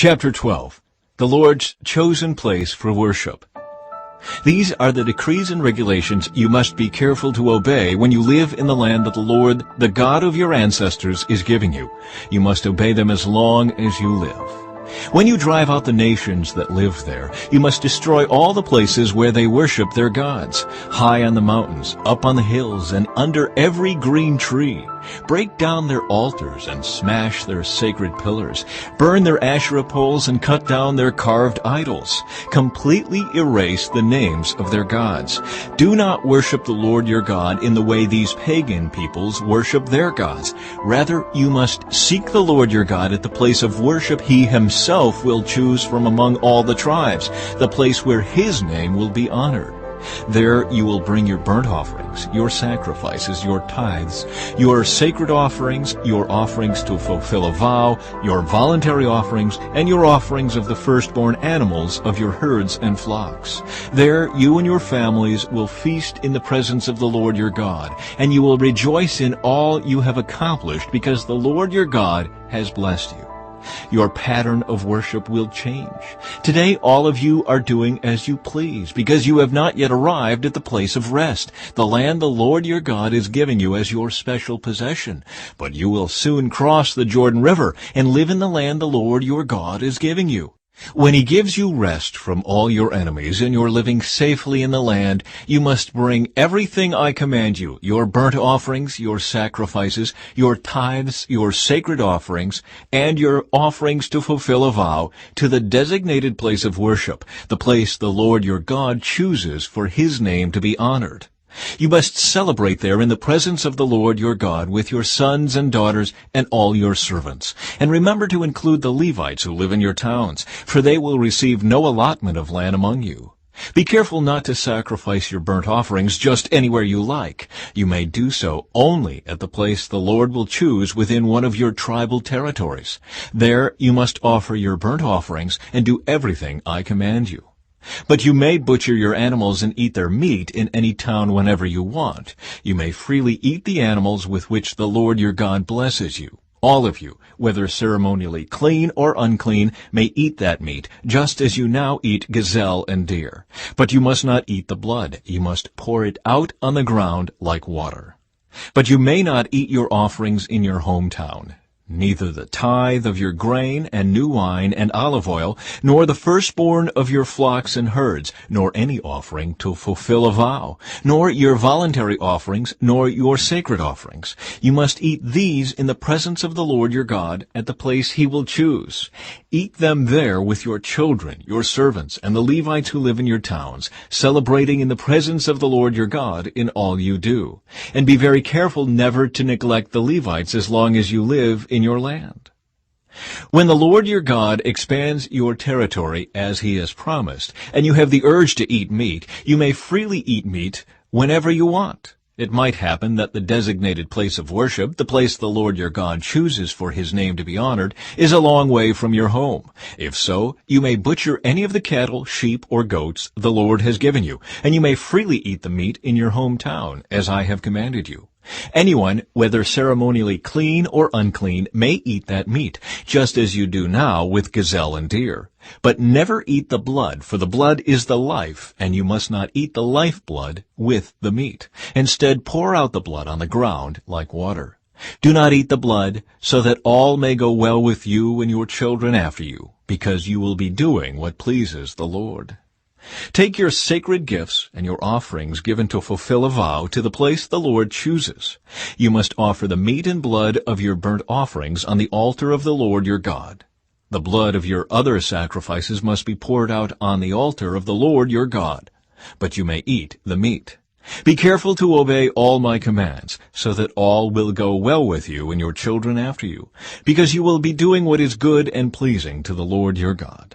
Chapter 12. The Lord's Chosen Place for Worship. These are the decrees and regulations you must be careful to obey when you live in the land that the Lord, the God of your ancestors, is giving you. You must obey them as long as you live. When you drive out the nations that live there, you must destroy all the places where they worship their gods, high on the mountains, up on the hills, and under every green tree. Break down their altars and smash their sacred pillars. Burn their Asherah poles and cut down their carved idols. Completely erase the names of their gods. Do not worship the Lord your God in the way these pagan peoples worship their gods. Rather, you must seek the Lord your God at the place of worship He Himself will choose from among all the tribes, the place where His name will be honored. There you will bring your burnt offerings, your sacrifices, your tithes, your sacred offerings, your offerings to fulfill a vow, your voluntary offerings, and your offerings of the firstborn animals of your herds and flocks. There you and your families will feast in the presence of the Lord your God, and you will rejoice in all you have accomplished because the Lord your God has blessed you. Your pattern of worship will change. Today all of you are doing as you please, because you have not yet arrived at the place of rest, the land the Lord your God is giving you as your special possession. But you will soon cross the Jordan River and live in the land the Lord your God is giving you. When He gives you rest from all your enemies and you're living safely in the land, you must bring everything I command you, your burnt offerings, your sacrifices, your tithes, your sacred offerings, and your offerings to fulfill a vow, to the designated place of worship, the place the Lord your God chooses for His name to be honored. You must celebrate there in the presence of the Lord your God with your sons and daughters and all your servants. And remember to include the Levites who live in your towns, for they will receive no allotment of land among you. Be careful not to sacrifice your burnt offerings just anywhere you like. You may do so only at the place the Lord will choose within one of your tribal territories. There you must offer your burnt offerings and do everything I command you. But you may butcher your animals and eat their meat in any town whenever you want. You may freely eat the animals with which the Lord your God blesses you. All of you, whether ceremonially clean or unclean, may eat that meat, just as you now eat gazelle and deer. But you must not eat the blood. You must pour it out on the ground like water. But you may not eat your offerings in your hometown. Neither the tithe of your grain and new wine and olive oil, nor the firstborn of your flocks and herds, nor any offering to fulfill a vow, nor your voluntary offerings, nor your sacred offerings. You must eat these in the presence of the Lord your God at the place He will choose. Eat them there with your children, your servants, and the Levites who live in your towns, celebrating in the presence of the Lord your God in all you do. And be very careful never to neglect the Levites as long as you live in your land. When the Lord your God expands your territory as He has promised, and you have the urge to eat meat, you may freely eat meat whenever you want. It might happen that the designated place of worship, the place the Lord your God chooses for His name to be honored, is a long way from your home. If so, you may butcher any of the cattle, sheep, or goats the Lord has given you, and you may freely eat the meat in your hometown, as I have commanded you. Anyone, whether ceremonially clean or unclean, may eat that meat, just as you do now with gazelle and deer. But never eat the blood, for the blood is the life, and you must not eat the lifeblood with the meat. Instead, pour out the blood on the ground like water. Do not eat the blood, so that all may go well with you and your children after you, because you will be doing what pleases the Lord. Take your sacred gifts and your offerings given to fulfill a vow to the place the Lord chooses. You must offer the meat and blood of your burnt offerings on the altar of the Lord your God. The blood of your other sacrifices must be poured out on the altar of the Lord your God, but you may eat the meat. Be careful to obey all my commands, so that all will go well with you and your children after you, because you will be doing what is good and pleasing to the Lord your God.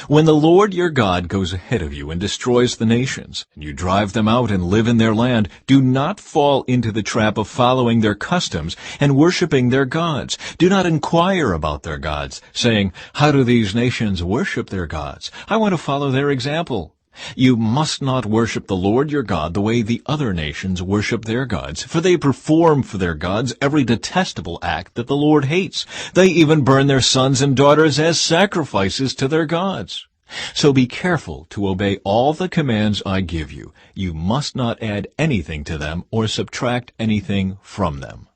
When the Lord your God goes ahead of you and destroys the nations, and you drive them out and live in their land, do not fall into the trap of following their customs and worshiping their gods. Do not inquire about their gods, saying, "How do these nations worship their gods? I want to follow their example." You must not worship the Lord your God the way the other nations worship their gods, for they perform for their gods every detestable act that the Lord hates. They even burn their sons and daughters as sacrifices to their gods. So be careful to obey all the commands I give you. You must not add anything to them or subtract anything from them.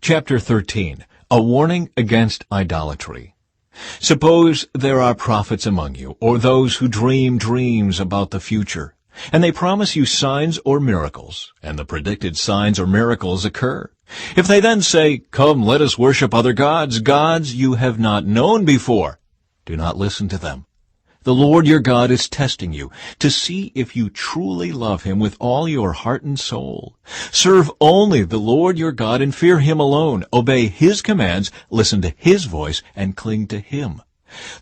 Chapter 13. A warning against idolatry. Suppose there are prophets among you, or those who dream dreams about the future, and they promise you signs or miracles, and the predicted signs or miracles occur. If they then say, "Come, let us worship other gods, gods you have not known before," do not listen to them. The Lord your God is testing you to see if you truly love him with all your heart and soul. Serve only the Lord your God and fear him alone. Obey his commands, listen to his voice, and cling to him.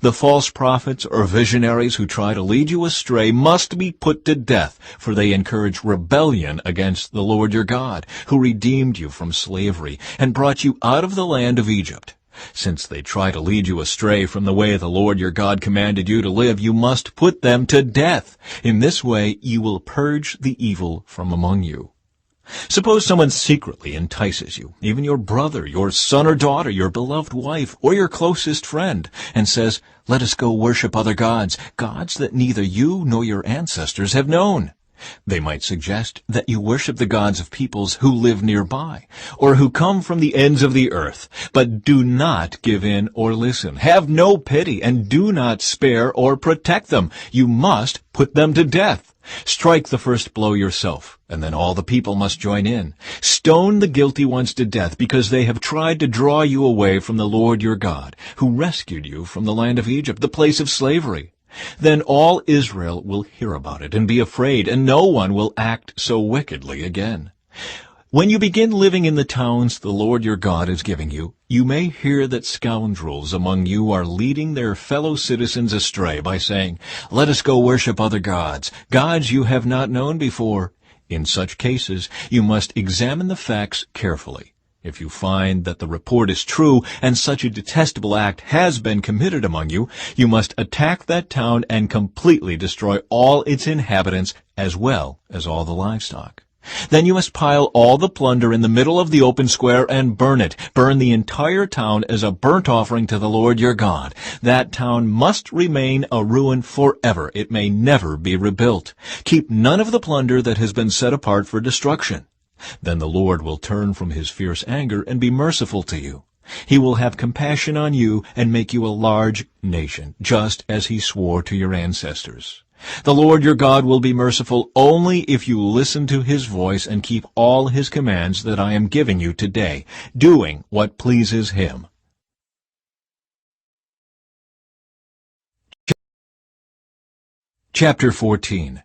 The false prophets or visionaries who try to lead you astray must be put to death, for they encourage rebellion against the Lord your God, who redeemed you from slavery and brought you out of the land of Egypt. Since they try to lead you astray from the way the Lord your God commanded you to live, you must put them to death. In this way you will purge the evil from among you. Suppose someone secretly entices you, even your brother, your son or daughter, your beloved wife, or your closest friend, and says, "Let us go worship other gods, gods that neither you nor your ancestors have known." They might suggest that you worship the gods of peoples who live nearby, or who come from the ends of the earth. But do not give in or listen. Have no pity, and do not spare or protect them. You must put them to death. Strike the first blow yourself, and then all the people must join in. Stone the guilty ones to death, because they have tried to draw you away from the Lord your God, who rescued you from the land of Egypt, the place of slavery. Then all Israel will hear about it and be afraid, and no one will act so wickedly again. When you begin living in the towns the Lord your God is giving you, you may hear that scoundrels among you are leading their fellow citizens astray by saying, "Let us go worship other gods, gods you have not known before." In such cases, you must examine the facts carefully. If you find that the report is true and such a detestable act has been committed among you, you must attack that town and completely destroy all its inhabitants as well as all the livestock. Then you must pile all the plunder in the middle of the open square and burn it. Burn the entire town as a burnt offering to the Lord your God. That town must remain a ruin forever. It may never be rebuilt. Keep none of the plunder that has been set apart for destruction. Then the Lord will turn from his fierce anger and be merciful to you. He will have compassion on you and make you a large nation, just as he swore to your ancestors. The Lord your God will be merciful only if you listen to his voice and keep all his commands that I am giving you today, doing what pleases him. Chapter 14.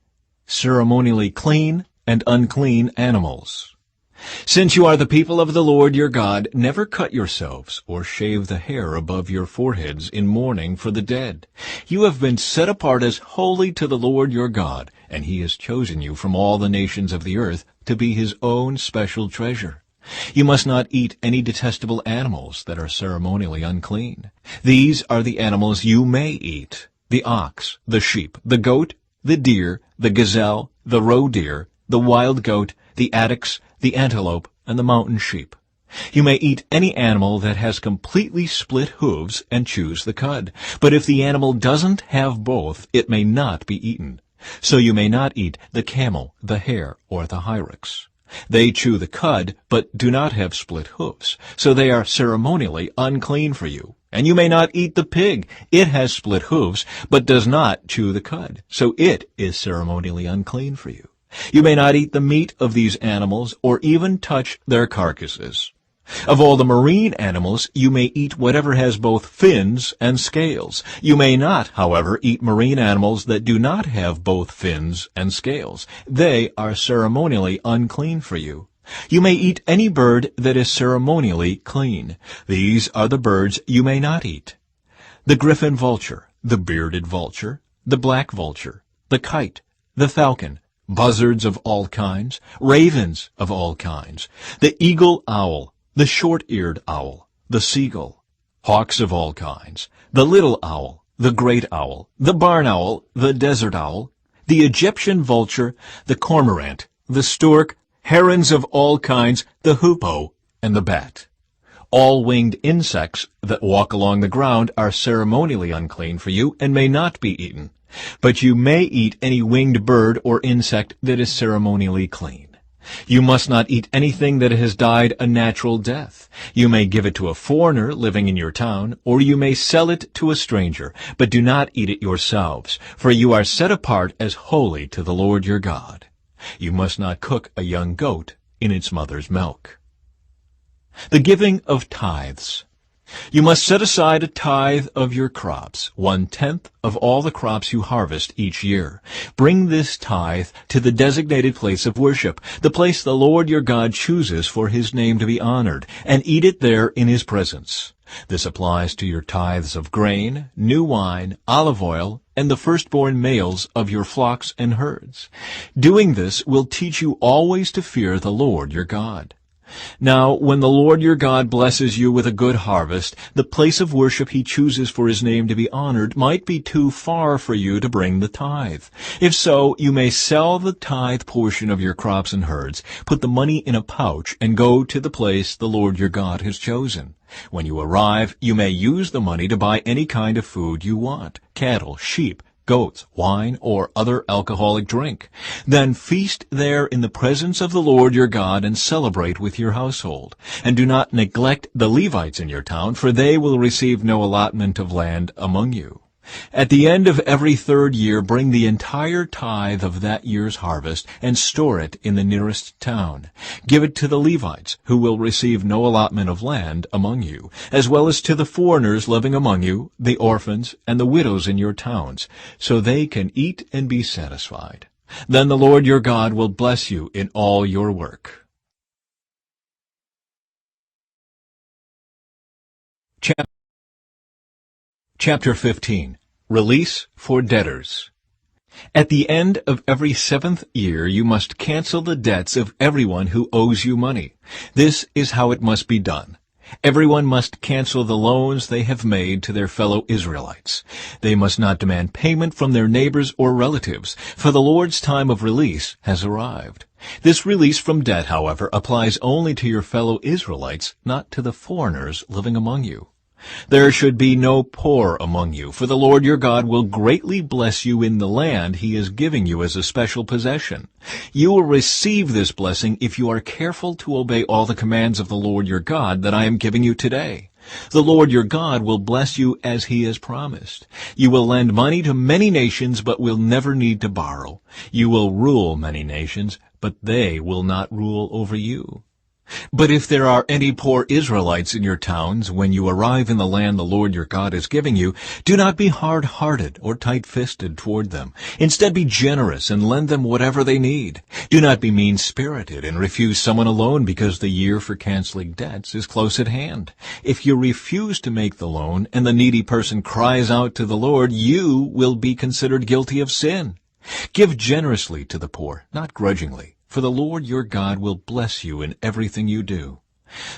Ceremonially clean and unclean animals. Since you are the people of the Lord your God, never cut yourselves or shave the hair above your foreheads in mourning for the dead. You have been set apart as holy to the Lord your God, and he has chosen you from all the nations of the earth to be his own special treasure. You must not eat any detestable animals that are ceremonially unclean. These are the animals you may eat: the ox, the sheep, the goat, the deer, the gazelle, the roe deer, the wild goat, the addax, the antelope, and the mountain sheep. You may eat any animal that has completely split hooves and chews the cud. But if the animal doesn't have both, it may not be eaten. So you may not eat the camel, the hare, or the hyrax. They chew the cud, but do not have split hooves, so they are ceremonially unclean for you. And you may not eat the pig. It has split hooves, but does not chew the cud, so it is ceremonially unclean for you. You may not eat the meat of these animals, or even touch their carcasses. Of all the marine animals, you may eat whatever has both fins and scales. You may not, however, eat marine animals that do not have both fins and scales. They are ceremonially unclean for you. You may eat any bird that is ceremonially clean. These are the birds you may not eat: the griffin vulture, the bearded vulture, the black vulture, the kite, the falcon, buzzards of all kinds, ravens of all kinds, the eagle owl, the short-eared owl, the seagull. hawks of all kinds, the little owl, the great owl, the barn owl, the desert owl, the Egyptian vulture, the cormorant, the stork, herons of all kinds, the hoopoe, and the bat. All winged insects that walk along the ground are ceremonially unclean for you and may not be eaten. But you may eat any winged bird or insect that is ceremonially clean. You must not eat anything that has died a natural death. You may give it to a foreigner living in your town, or you may sell it to a stranger, but do not eat it yourselves, for you are set apart as holy to the Lord your God. You must not cook a young goat in its mother's milk. The giving of tithes. You must set aside a tithe of your crops, 1/10 of all the crops you harvest each year. Bring this tithe to the designated place of worship, the place the Lord your God chooses for his name to be honored, and eat it there in his presence. This applies to your tithes of grain, new wine, olive oil, and the firstborn males of your flocks and herds. Doing this will teach you always to fear the Lord your God. Now, when the Lord your God blesses you with a good harvest, the place of worship he chooses for his name to be honored might be too far for you to bring the tithe. If so, you may sell the tithe portion of your crops and herds, put the money in a pouch, and go to the place the Lord your God has chosen. When you arrive, you may use the money to buy any kind of food you want, cattle, sheep, goats, wine, or other alcoholic drink. Then feast there in the presence of the Lord your God and celebrate with your household. And do not neglect the Levites in your town, for they will receive no allotment of land among you. At the end of every 3rd year, bring the entire tithe of that year's harvest and store it in the nearest town. Give it to the Levites, who will receive no allotment of land among you, as well as to the foreigners living among you, the orphans, and the widows in your towns, so they can eat and be satisfied. Then the Lord your God will bless you in all your work. Chapter 15. Release for debtors. At the end of every 7th year you must cancel the debts of everyone who owes you money. This is how it must be done. Everyone must cancel the loans they have made to their fellow Israelites. They must not demand payment from their neighbors or relatives, for the Lord's time of release has arrived. This release from debt, however, applies only to your fellow Israelites, not to the foreigners living among you. There should be no poor among you, for the Lord your God will greatly bless you in the land he is giving you as a special possession. You will receive this blessing if you are careful to obey all the commands of the Lord your God that I am giving you today. The Lord your God will bless you as he has promised. You will lend money to many nations, but will never need to borrow. You will rule many nations, but they will not rule over you. But if there are any poor Israelites in your towns, when you arrive in the land the Lord your God is giving you, do not be hard-hearted or tight-fisted toward them. Instead, be generous and lend them whatever they need. Do not be mean-spirited and refuse someone a loan because the year for canceling debts is close at hand. If you refuse to make the loan and the needy person cries out to the Lord, you will be considered guilty of sin. Give generously to the poor, not grudgingly, for the Lord your God will bless you in everything you do.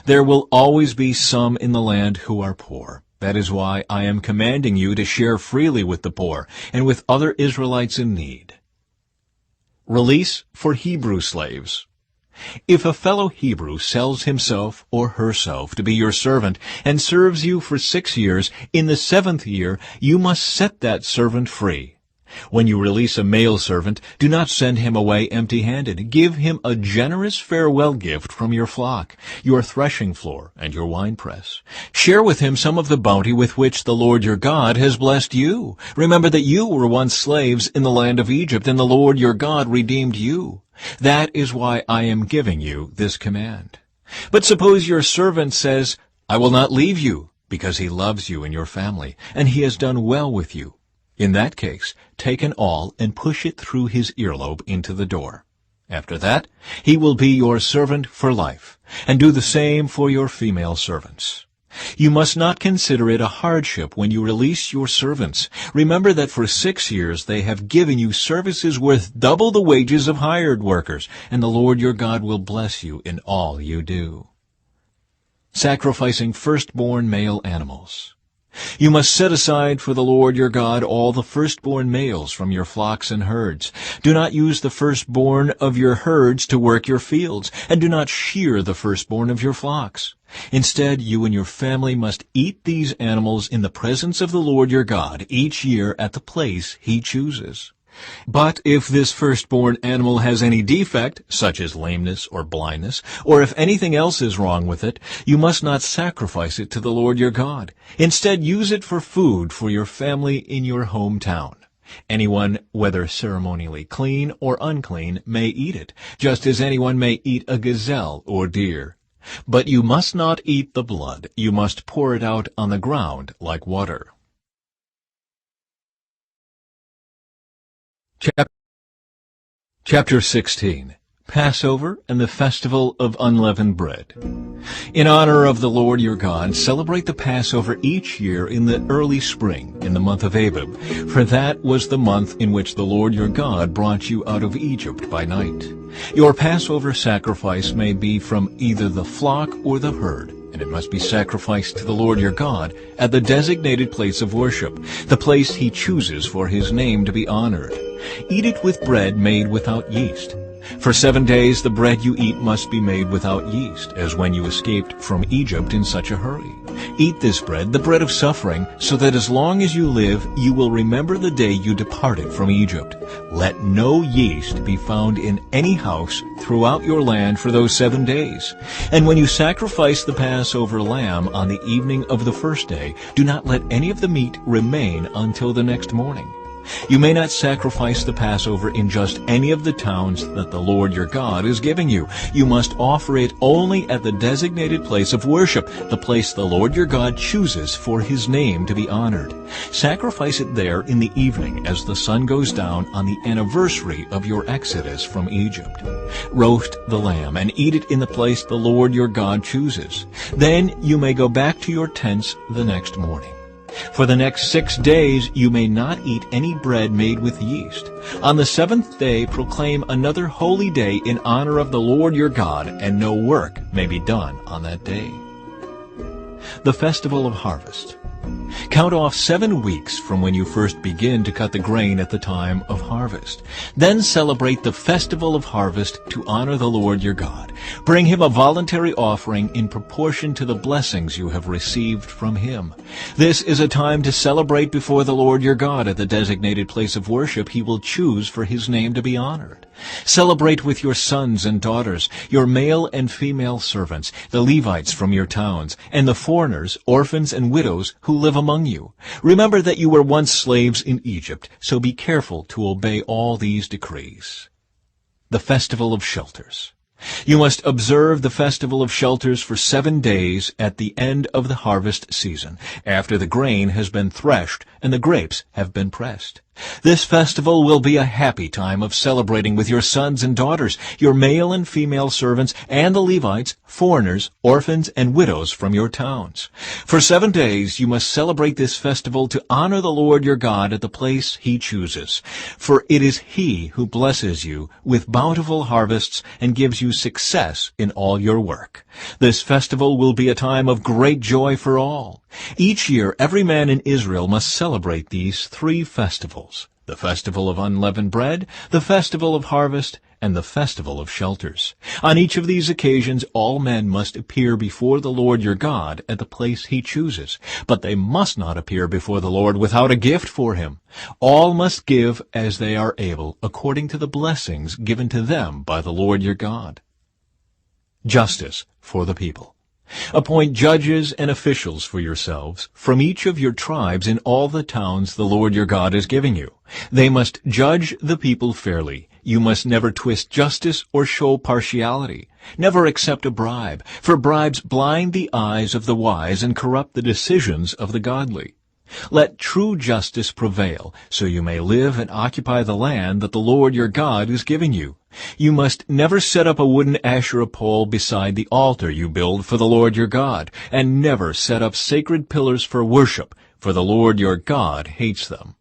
There will always be some in the land who are poor. That is why I am commanding you to share freely with the poor and with other Israelites in need. Release for Hebrew slaves. If a fellow Hebrew sells himself or herself to be your servant and serves you for 6 years, in the 7th year you must set that servant free. When you release a male servant, do not send him away empty-handed. Give him a generous farewell gift from your flock, your threshing floor, and your winepress. Share with him some of the bounty with which the Lord your God has blessed you. Remember that you were once slaves in the land of Egypt, and the Lord your God redeemed you. That is why I am giving you this command. But suppose your servant says, I will not leave you, because he loves you and your family, and he has done well with you. In that case, take an awl and push it through his earlobe into the door. After that, he will be your servant for life, and do the same for your female servants. You must not consider it a hardship when you release your servants. Remember that for 6 years they have given you services worth double the wages of hired workers, and the Lord your God will bless you in all you do. sacrificing firstborn male animals. You must set aside for the Lord your God all the firstborn males from your flocks and herds. Do not use the firstborn of your herds to work your fields, and do not shear the firstborn of your flocks. Instead, you and your family must eat these animals in the presence of the Lord your God each year at the place he chooses. But if this firstborn animal has any defect, such as lameness or blindness, or if anything else is wrong with it, you must not sacrifice it to the Lord your God. Instead, use it for food for your family in your hometown. Anyone, whether ceremonially clean or unclean, may eat it, just as anyone may eat a gazelle or deer. But you must not eat the blood. You must pour it out on the ground like water. Chapter 16. Passover and the Festival of Unleavened Bread. In honor of the Lord your God, celebrate the Passover each year in the early spring, in the month of Abib, for that was the month in which the Lord your God brought you out of Egypt by night. Your Passover sacrifice may be from either the flock or the herd, and it must be sacrificed to the Lord your God at the designated place of worship, the place he chooses for his name to be honored. Eat it with bread made without yeast. For 7 days the bread you eat must be made without yeast, as when you escaped from Egypt in such a hurry. Eat this bread, the bread of suffering, so that as long as you live you will remember the day you departed from Egypt. Let no yeast be found in any house throughout your land for those 7 days. And when you sacrifice the Passover lamb on the evening of the first day, do not let any of the meat remain until the next morning. You may not sacrifice the Passover in just any of the towns that the Lord your God is giving you. You must offer it only at the designated place of worship, the place the Lord your God chooses for his name to be honored. Sacrifice it there in the evening as the sun goes down on the anniversary of your exodus from Egypt. Roast the lamb and eat it in the place the Lord your God chooses. Then you may go back to your tents the next morning. For the next 6 days you may not eat any bread made with yeast. On the 7th day proclaim another holy day in honor of the Lord your God, and no work may be done on that day. The Festival of Harvest. Count off 7 weeks from when you first begin to cut the grain at the time of harvest. Then celebrate the Festival of Harvest to honor the Lord your God. Bring him a voluntary offering in proportion to the blessings you have received from him. This is a time to celebrate before the Lord your God at the designated place of worship he will choose for his name to be honored. Celebrate with your sons and daughters, your male and female servants, the Levites from your towns, and the foreigners, orphans, and widows who live among you. Remember that you were once slaves in Egypt, so be careful to obey all these decrees. The Festival of Shelters. You must observe the Festival of Shelters for 7 days at the end of the harvest season, after the grain has been threshed and the grapes have been pressed. This festival will be a happy time of celebrating with your sons and daughters, your male and female servants, and the Levites, foreigners, orphans, and widows from your towns. For 7 days you must celebrate this festival to honor the Lord your God at the place he chooses. For it is he who blesses you with bountiful harvests and gives you success in all your work. This festival will be a time of great joy for all. Each year every man in Israel must celebrate these 3 festivals: the Festival of Unleavened Bread, the Festival of Harvest, and the Festival of Shelters. On each of these occasions all men must appear before the Lord your God at the place he chooses, but they must not appear before the Lord without a gift for him. All must give as they are able, according to the blessings given to them by the Lord your God. Justice for the people. Appoint judges and officials for yourselves from each of your tribes in all the towns the Lord your God is giving you. They must judge the people fairly. You must never twist justice or show partiality. Never accept a bribe, for bribes blind the eyes of the wise and corrupt the decisions of the godly. Let true justice prevail, so you may live and occupy the land that the Lord your God is giving you. You must never set up a wooden Asherah pole beside the altar you build for the Lord your God, and never set up sacred pillars for worship, for the Lord your God hates them.